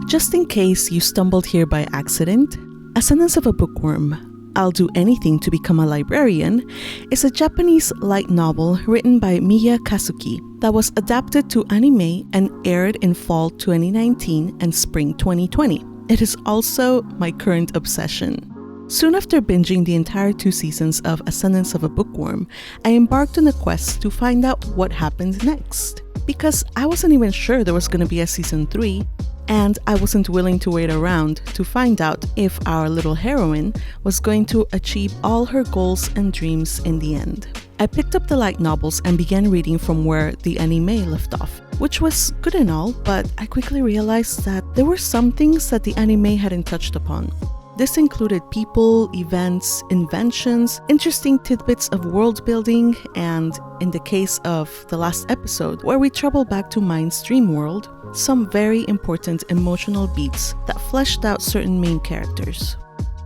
Just in case you stumbled here by accident, Ascendance of a Bookworm, I'll Do Anything to Become a Librarian, is a Japanese light novel written by Miya Kazuki that was adapted to anime and aired in fall 2019 and spring 2020. It is also my current obsession. Soon after binging the entire 2 seasons of Ascendance of a Bookworm, I embarked on a quest to find out what happened next. Because I wasn't even sure there was going to be a season 3, and I wasn't willing to wait around to find out if our little heroine was going to achieve all her goals and dreams in the end. I picked up the light novels and began reading from where the anime left off, which was good and all, but I quickly realized that there were some things that the anime hadn't touched upon. This included people, events, inventions, interesting tidbits of world building, and in the case of the last episode, where we travel back to Mind's dream world, some very important emotional beats that fleshed out certain main characters.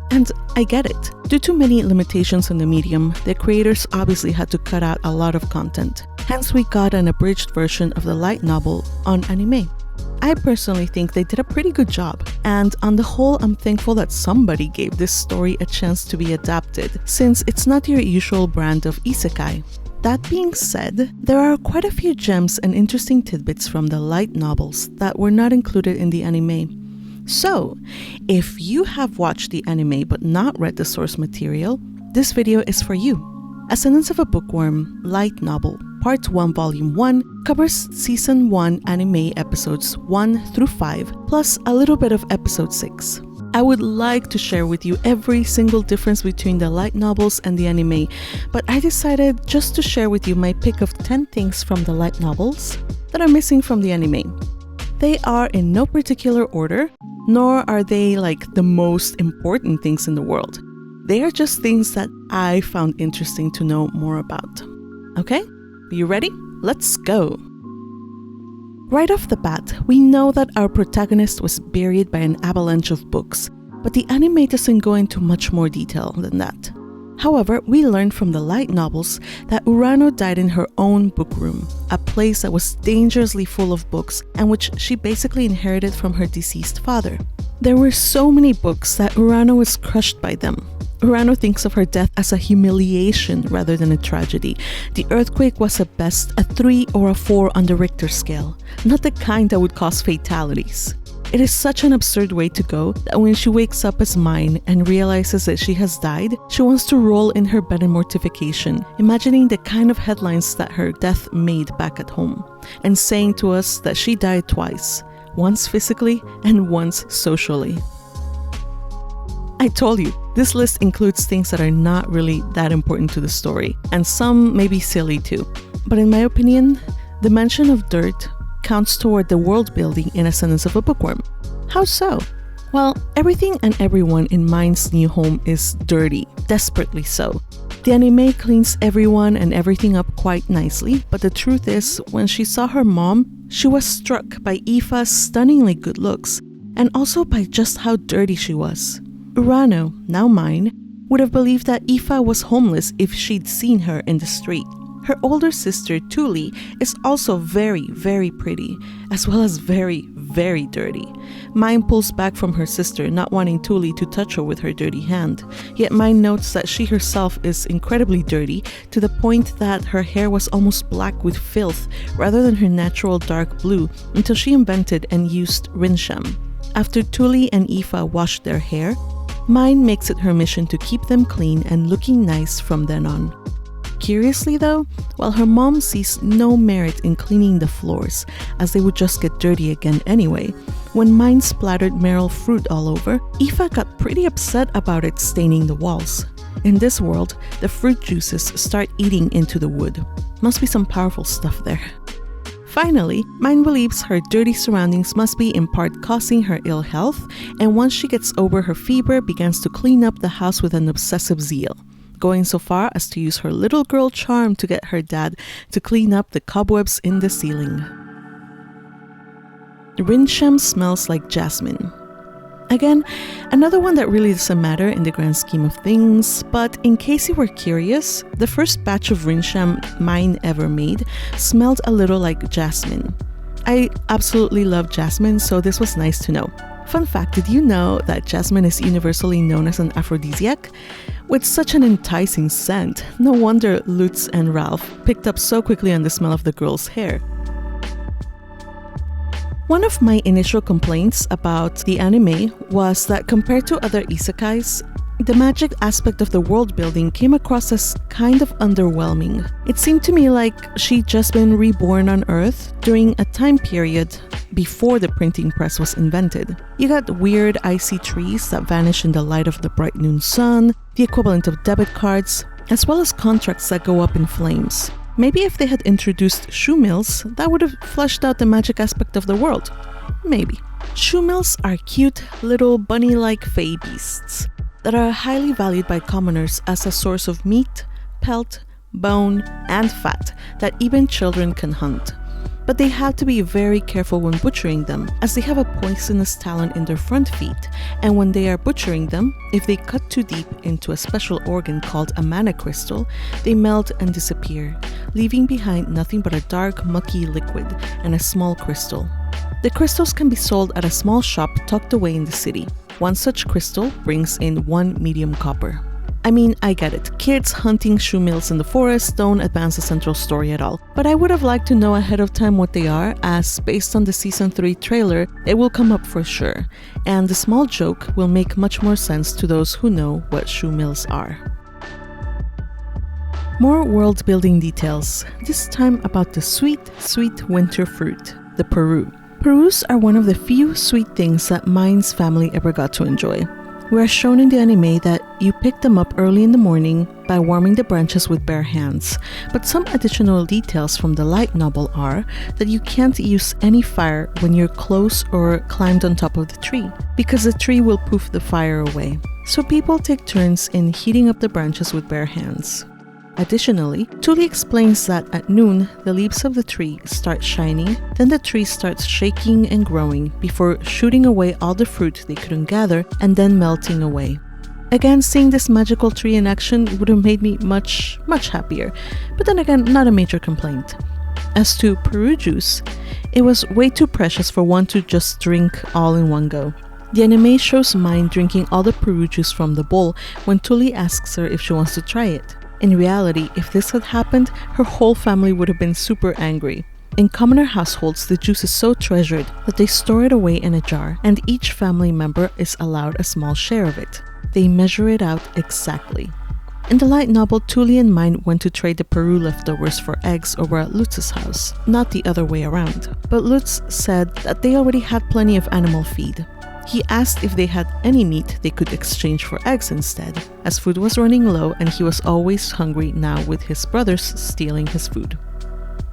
And I get it. Due to many limitations on the medium, the creators obviously had to cut out a lot of content. Hence we got an abridged version of the light novel on anime. I personally think they did a pretty good job, and on the whole I'm thankful that somebody gave this story a chance to be adapted, since it's not your usual brand of isekai. That being said, there are quite a few gems and interesting tidbits from the light novels that were not included in the anime. So, if you have watched the anime but not read the source material, this video is for you. Ascendance of a Bookworm light novel, Part 1 Volume 1, covers Season 1 anime episodes 1 through 5, plus a little bit of episode 6. I would like to share with you every single difference between the light novels and the anime, but I decided just to share with you my pick of 10 things from the light novels that are missing from the anime. They are in no particular order, nor are they like the most important things in the world. They are just things that I found interesting to know more about. Okay? You ready? Let's go! Right off the bat, we know that our protagonist was buried by an avalanche of books, but the anime doesn't go into much more detail than that. However, we learn from the light novels that Urano died in her own book room, a place that was dangerously full of books and which she basically inherited from her deceased father. There were so many books that Urano was crushed by them. Urano thinks of her death as a humiliation rather than a tragedy. The earthquake was at best a 3 or a 4 on the Richter scale, not the kind that would cause fatalities. It is such an absurd way to go that when she wakes up as Mine and realizes that she has died, she wants to roll in her bed in mortification, imagining the kind of headlines that her death made back at home, and saying to us that she died twice, once physically and once socially. I told you, this list includes things that are not really that important to the story, and some may be silly too. But in my opinion, the mention of dirt counts toward the world building in Ascendance of a Bookworm. How so? Well, everything and everyone in Mind's new home is dirty, desperately so. The anime cleans everyone and everything up quite nicely, but the truth is, when she saw her mom, she was struck by Aoife's stunningly good looks, and also by just how dirty she was. Urano, now Mine, would have believed that Aoife was homeless if she'd seen her in the street. Her older sister, Tuli, is also very, very pretty, as well as very, very dirty. Mine pulls back from her sister, not wanting Tuli to touch her with her dirty hand. Yet Mine notes that she herself is incredibly dirty, to the point that her hair was almost black with filth rather than her natural dark blue, until she invented and used rinsham. After Tuli and Aoife washed their hair, Mine makes it her mission to keep them clean and looking nice from then on. Curiously though, while her mom sees no merit in cleaning the floors, as they would just get dirty again anyway, when Mine splattered Meryl fruit all over, Aoife got pretty upset about it staining the walls. In this world, the fruit juices start eating into the wood. Must be some powerful stuff there. Finally, Mine believes her dirty surroundings must be in part causing her ill health, and once she gets over her fever, begins to clean up the house with an obsessive zeal, going so far as to use her little girl charm to get her dad to clean up the cobwebs in the ceiling. Rinsham smells like jasmine. Again, another one that really doesn't matter in the grand scheme of things, but in case you were curious, the first batch of rinsham Mine ever made smelled a little like jasmine. I absolutely love jasmine, so this was nice to know. Fun fact, did you know that jasmine is universally known as an aphrodisiac? With such an enticing scent, no wonder Lutz and Ralph picked up so quickly on the smell of the girl's hair. One of my initial complaints about the anime was that compared to other isekais, the magic aspect of the world building came across as kind of underwhelming. It seemed to me like she'd just been reborn on Earth during a time period before the printing press was invented. You got weird icy trees that vanish in the light of the bright noon sun, the equivalent of debit cards, as well as contracts that go up in flames. Maybe if they had introduced shoe mills, that would have fleshed out the magic aspect of the world. Maybe. Shoe mills are cute little bunny-like fae beasts that are highly valued by commoners as a source of meat, pelt, bone, and fat that even children can hunt. But they have to be very careful when butchering them, as they have a poisonous talon in their front feet, and when they are butchering them, if they cut too deep into a special organ called a mana crystal, they melt and disappear, leaving behind nothing but a dark, mucky liquid and a small crystal. The crystals can be sold at a small shop tucked away in the city. One such crystal brings in 1 medium copper. I mean, I get it. Kids hunting shoe mills in the forest don't advance the central story at all. But I would have liked to know ahead of time what they are, as based on the Season 3 trailer, it will come up for sure. And the small joke will make much more sense to those who know what shoe mills are. More world-building details, this time about the sweet, sweet winter fruit, the peru. Perus are one of the few sweet things that Mine's family ever got to enjoy. We are shown in the anime that you pick them up early in the morning by warming the branches with bare hands, but some additional details from the light novel are that you can't use any fire when you're close or climbed on top of the tree, because the tree will poof the fire away. So people take turns in heating up the branches with bare hands. Additionally, Tuli explains that at noon, the leaves of the tree start shining, then the tree starts shaking and growing before shooting away all the fruit they couldn't gather and then melting away. Again, seeing this magical tree in action would have made me much happier, but then again, not a major complaint. As to peru juice, it was way too precious for one to just drink all in one go. The anime shows Mine drinking all the peru juice from the bowl when Tuli asks her if she wants to try it. In reality, if this had happened, her whole family would have been super angry. In commoner households, the juice is so treasured that they store it away in a jar, and each family member is allowed a small share of it. They measure it out exactly. In the light novel, Tuli and Mine went to trade the Peru leftovers for eggs over at Lutz's house, not the other way around. But Lutz said that they already had plenty of animal feed. He asked if they had any meat they could exchange for eggs instead, as food was running low and he was always hungry now with his brothers stealing his food.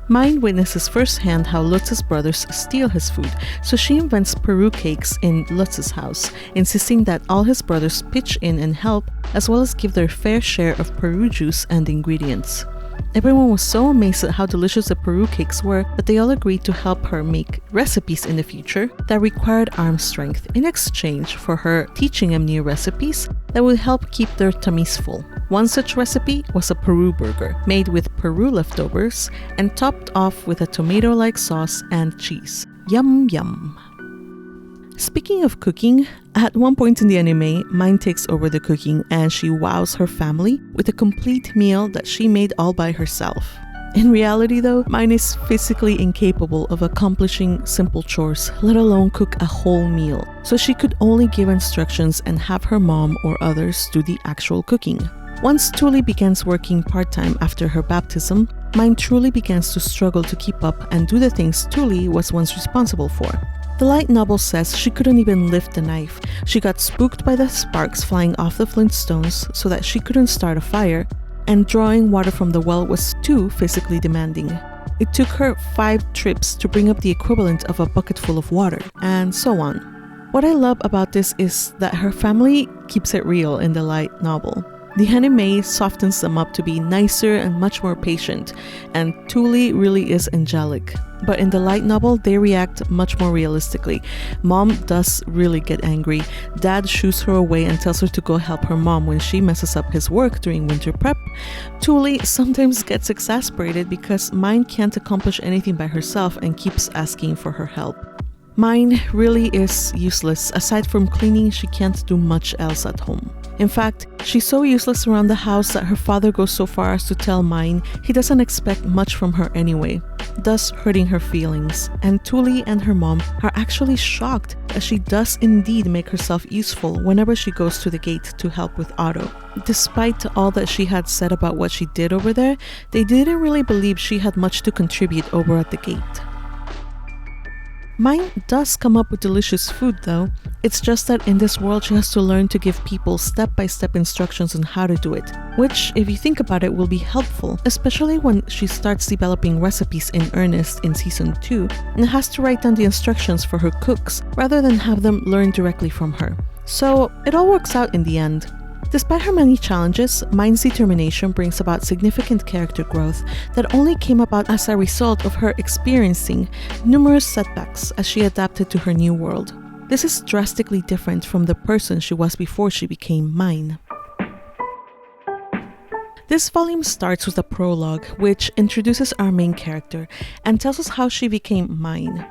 Mine witnesses firsthand how Lutz's brothers steal his food, so she invents Peru cakes in Lutz's house, insisting that all his brothers pitch in and help, as well as give their fair share of Peru juice and ingredients. Everyone was so amazed at how delicious the Peru cakes were that they all agreed to help her make recipes in the future that required arm strength in exchange for her teaching them new recipes that would help keep their tummies full. One such recipe was a Peru burger, made with Peru leftovers and topped off with a tomato-like sauce and cheese. Yum yum! Speaking of cooking, at one point in the anime, Mine takes over the cooking and she wows her family with a complete meal that she made all by herself. In reality though, Mine is physically incapable of accomplishing simple chores, let alone cook a whole meal, so she could only give instructions and have her mom or others do the actual cooking. Once Tuli begins working part-time after her baptism, Mine truly begins to struggle to keep up and do the things Tuli was once responsible for. The light novel says she couldn't even lift the knife. She got spooked by the sparks flying off the flint stones so that she couldn't start a fire, and drawing water from the well was too physically demanding. It took her 5 trips to bring up the equivalent of a bucket full of water, and so on. What I love about this is that her family keeps it real in the light novel. The anime softens them up to be nicer and much more patient, and Tuli really is angelic. But in the light novel, they react much more realistically. Mom does really get angry. Dad shoos her away and tells her to go help her mom when she messes up his work during winter prep. Tuli sometimes gets exasperated because Mine can't accomplish anything by herself and keeps asking for her help. Mine really is useless. Aside from cleaning, she can't do much else at home. In fact, she's so useless around the house that her father goes so far as to tell Mine he doesn't expect much from her anyway, thus hurting her feelings. And Tuli and her mom are actually shocked as she does indeed make herself useful whenever she goes to the gate to help with Otto. Despite all that she had said about what she did over there, they didn't really believe she had much to contribute over at the gate. Mine does come up with delicious food though. It's just that in this world she has to learn to give people step-by-step instructions on how to do it, which, if you think about it, will be helpful, especially when she starts developing recipes in earnest in season 2 and has to write down the instructions for her cooks rather than have them learn directly from her. So it all works out in the end. Despite her many challenges, Mine's determination brings about significant character growth that only came about as a result of her experiencing numerous setbacks as she adapted to her new world. This is drastically different from the person she was before she became Mine. This volume starts with a prologue which introduces our main character and tells us how she became Mine.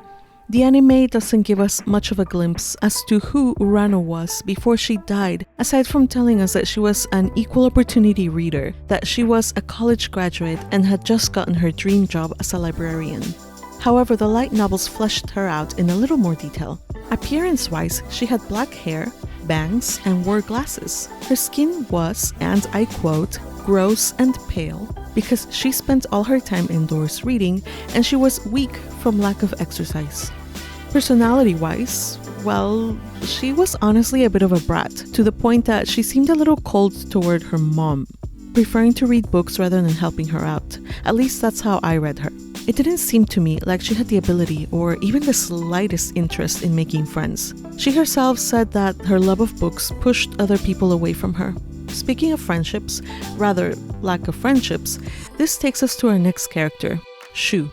The anime doesn't give us much of a glimpse as to who Urano was before she died, aside from telling us that she was an equal opportunity reader, that she was a college graduate and had just gotten her dream job as a librarian. However, the light novels fleshed her out in a little more detail. Appearance-wise, she had black hair, bangs, and wore glasses. Her skin was, and I quote, gross and pale, because she spent all her time indoors reading and she was weak from lack of exercise. Personality-wise, well, she was honestly a bit of a brat, to the point that she seemed a little cold toward her mom, preferring to read books rather than helping her out. At least that's how I read her. It didn't seem to me like she had the ability or even the slightest interest in making friends. She herself said that her love of books pushed other people away from her. Speaking of friendships, rather lack of friendships, this takes us to our next character, Shu.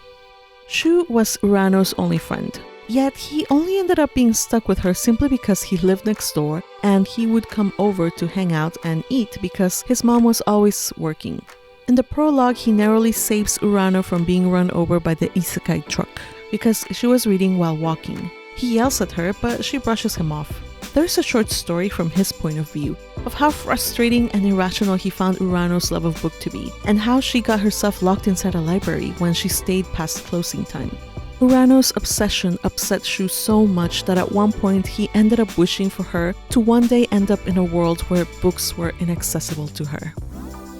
Shu was Urano's only friend, yet he only ended up being stuck with her simply because he lived next door and he would come over to hang out and eat because his mom was always working. In the prologue, he narrowly saves Urano from being run over by the isekai truck because she was reading while walking. He yells at her, but she brushes him off. There's a short story from his point of view of how frustrating and irrational he found Urano's love of book to be, and how she got herself locked inside a library when she stayed past closing time. Urano's obsession upset Shu so much that at one point he ended up wishing for her to one day end up in a world where books were inaccessible to her.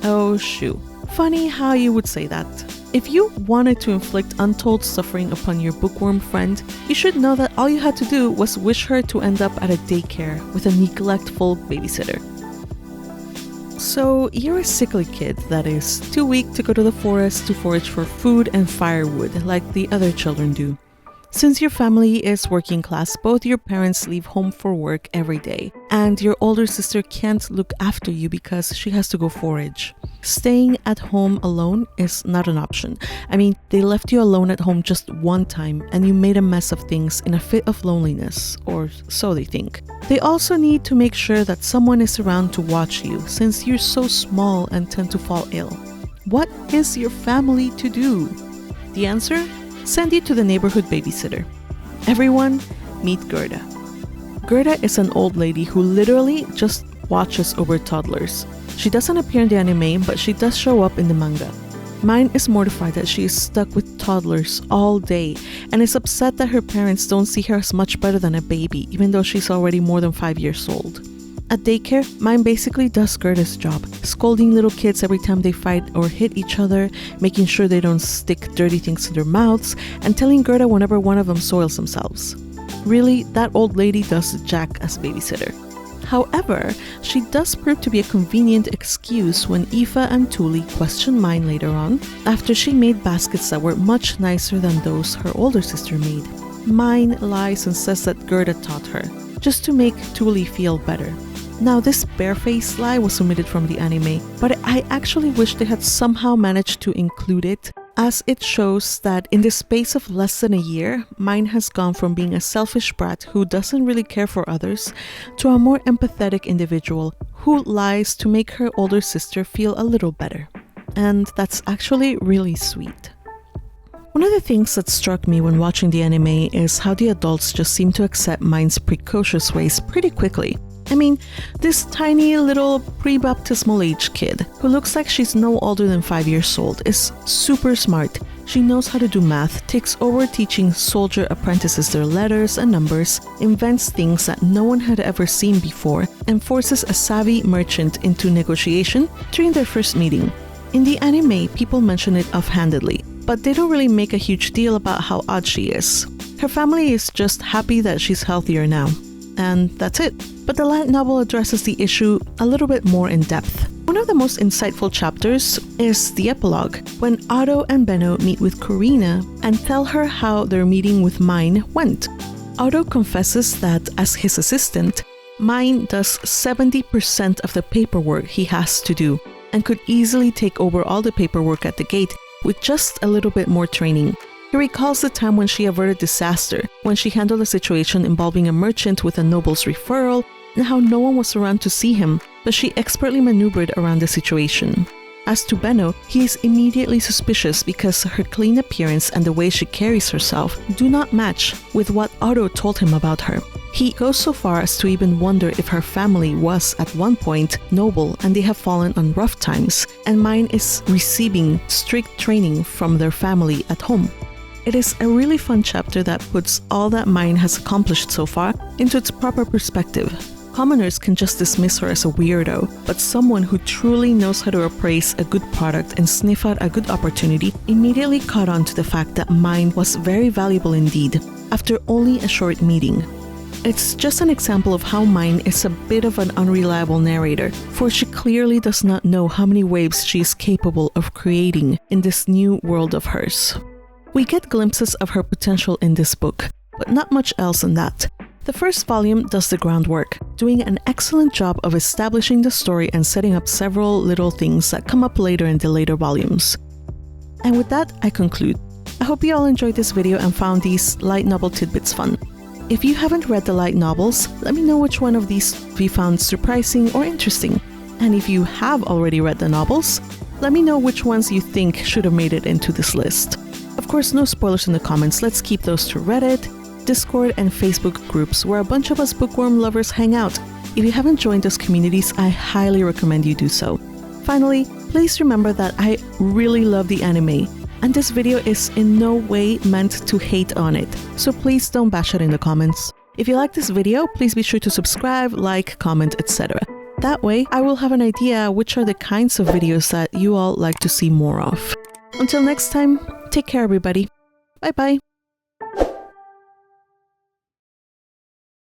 Oh, Shu. Funny how you would say that. If you wanted to inflict untold suffering upon your bookworm friend, you should know that all you had to do was wish her to end up at a daycare with a neglectful babysitter. So you're a sickly kid that is too weak to go to the forest to forage for food and firewood like the other children do. Since your family is working class, both your parents leave home for work every day, and your older sister can't look after you because she has to go forage. Staying at home alone is not an option. I mean, they left you alone at home just one time, and you made a mess of things in a fit of loneliness, or so they think. They also need to make sure that someone is around to watch you, since you're so small and tend to fall ill. What is your family to do? The answer? Send you to the neighborhood babysitter. Everyone, meet Gerda. Gerda is an old lady who literally just watches over toddlers. She doesn't appear in the anime, but she does show up in the manga. Mine is mortified that she is stuck with toddlers all day and is upset that her parents don't see her as much better than a baby, even though she's already more than 5 years old. At daycare, Mine basically does Gerda's job, scolding little kids every time they fight or hit each other, making sure they don't stick dirty things in their mouths, and telling Gerda whenever one of them soils themselves. Really, that old lady does Jack as babysitter. However, she does prove to be a convenient excuse when Aoife and Tuli question Mine later on, after she made baskets that were much nicer than those her older sister made. Mine lies and says that Gerda taught her, just to make Tuli feel better. Now, this bare-faced lie was omitted from the anime, but I actually wish they had somehow managed to include it, as it shows that in the space of less than a year, Mine has gone from being a selfish brat who doesn't really care for others to a more empathetic individual who lies to make her older sister feel a little better. And that's actually really sweet. One of the things that struck me when watching the anime is how the adults just seem to accept Mine's precocious ways pretty quickly. I mean, this tiny little pre-baptismal age kid, who looks like she's no older than 5 years old, is super smart. She knows how to do math, takes over teaching soldier apprentices their letters and numbers, invents things that no one had ever seen before, and forces a savvy merchant into negotiation during their first meeting. In the anime, people mention it offhandedly, but they don't really make a huge deal about how odd she is. Her family is just happy that she's healthier now. And that's it. But the light novel addresses the issue a little bit more in depth. One of the most insightful chapters is the epilogue, when Otto and Benno meet with Corina and tell her how their meeting with Mine went. Otto confesses that, as his assistant, Mine does 70% of the paperwork he has to do, and could easily take over all the paperwork at the gate with just a little bit more training. He recalls the time when she averted disaster, when she handled a situation involving a merchant with a noble's referral, and how no one was around to see him, but she expertly maneuvered around the situation. As to Benno, he is immediately suspicious because her clean appearance and the way she carries herself do not match with what Otto told him about her. He goes so far as to even wonder if her family was, at one point, noble and they have fallen on rough times, and Mine is receiving strict training from their family at home. It is a really fun chapter that puts all that Mine has accomplished so far into its proper perspective. Commoners can just dismiss her as a weirdo, but someone who truly knows how to appraise a good product and sniff out a good opportunity immediately caught on to the fact that Mine was very valuable indeed, after only a short meeting. It's just an example of how Mine is a bit of an unreliable narrator, for she clearly does not know how many waves she is capable of creating in this new world of hers. We get glimpses of her potential in this book, but not much else than that. The first volume does the groundwork, doing an excellent job of establishing the story and setting up several little things that come up later in the later volumes. And with that, I conclude. I hope you all enjoyed this video and found these light novel tidbits fun. If you haven't read the light novels, let me know which one of these you found surprising or interesting. And if you have already read the novels, let me know which ones you think should have made it into this list. Of course, no spoilers in the comments, let's keep those to Reddit, Discord, and Facebook groups where a bunch of us bookworm lovers hang out. If you haven't joined those communities, I highly recommend you do so. Finally, please remember that I really love the anime, and this video is in no way meant to hate on it, so please don't bash it in the comments. If you like this video, please be sure to subscribe, like, comment, etc. That way, I will have an idea which are the kinds of videos that you all like to see more of. Until next time, take care everybody. Bye bye.